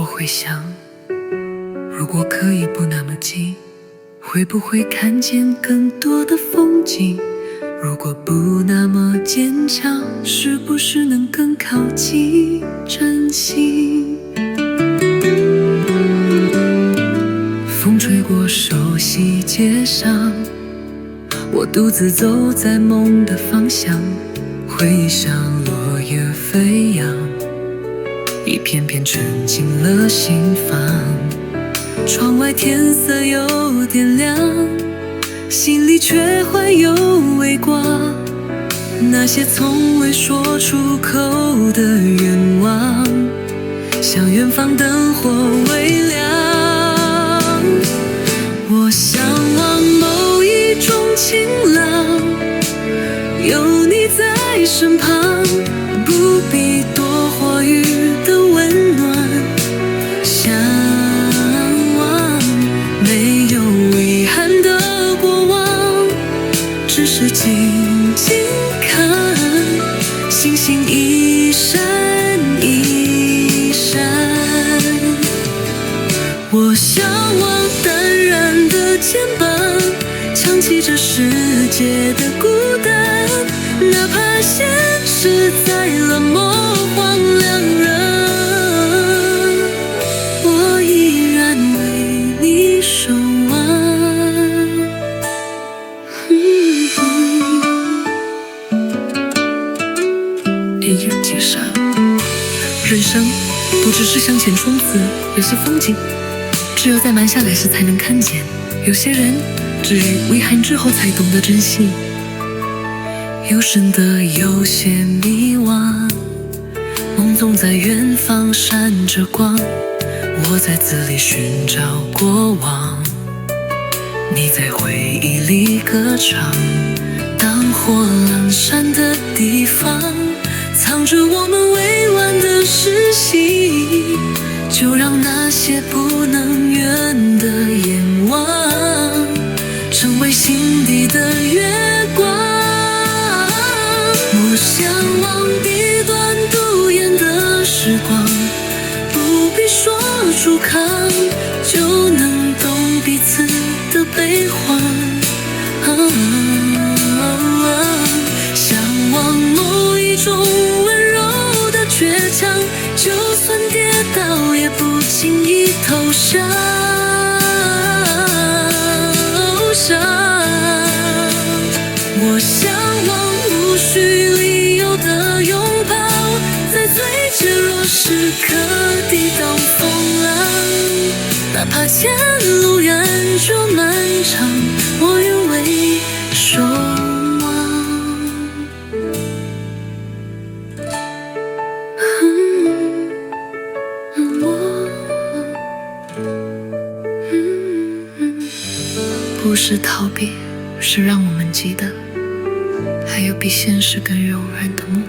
我会想，如果可以不那么急，会不会看见更多的风景？如果不那么坚强，是不是能更靠近真心？风吹过熟悉街上，我独自走在梦的方向，回忆像落叶飞扬，一片片沉进了心房。窗外天色有点亮，心里却怀有微光，那些从未说出口的愿望，像远方灯火微亮。我向往某一种晴朗，有你在身旁，不必多话语的温暖。向往没有遗憾的过往，只是静静看星星一闪一闪。我向往淡然的肩膀，扛起这世界的孤单，哪怕现实再冷漠荒凉人，我依然为你守望。一人结上，人生不只是向前冲刺，有些风景只有在慢下来时才能看见，有些人只于遗憾之后才懂得珍惜。有深的有些迷惘，梦总在远方闪着光，我在字里寻找过往，你在回忆里歌唱。当火阑珊的地方藏着我们未完的诗信，就让那些不能圆的愿望成为心底的月光。我向往低端独眼的时光，不必说出口就能懂彼此的悲欢。向往某一种温柔的倔强，就算跌倒也不轻易投降。我向往无需理由的拥抱，在最脆弱时刻抵挡风浪，哪怕前路仍旧漫长，我愿为你守望。不是逃避，是让我们记得，还有比现实更柔软的梦。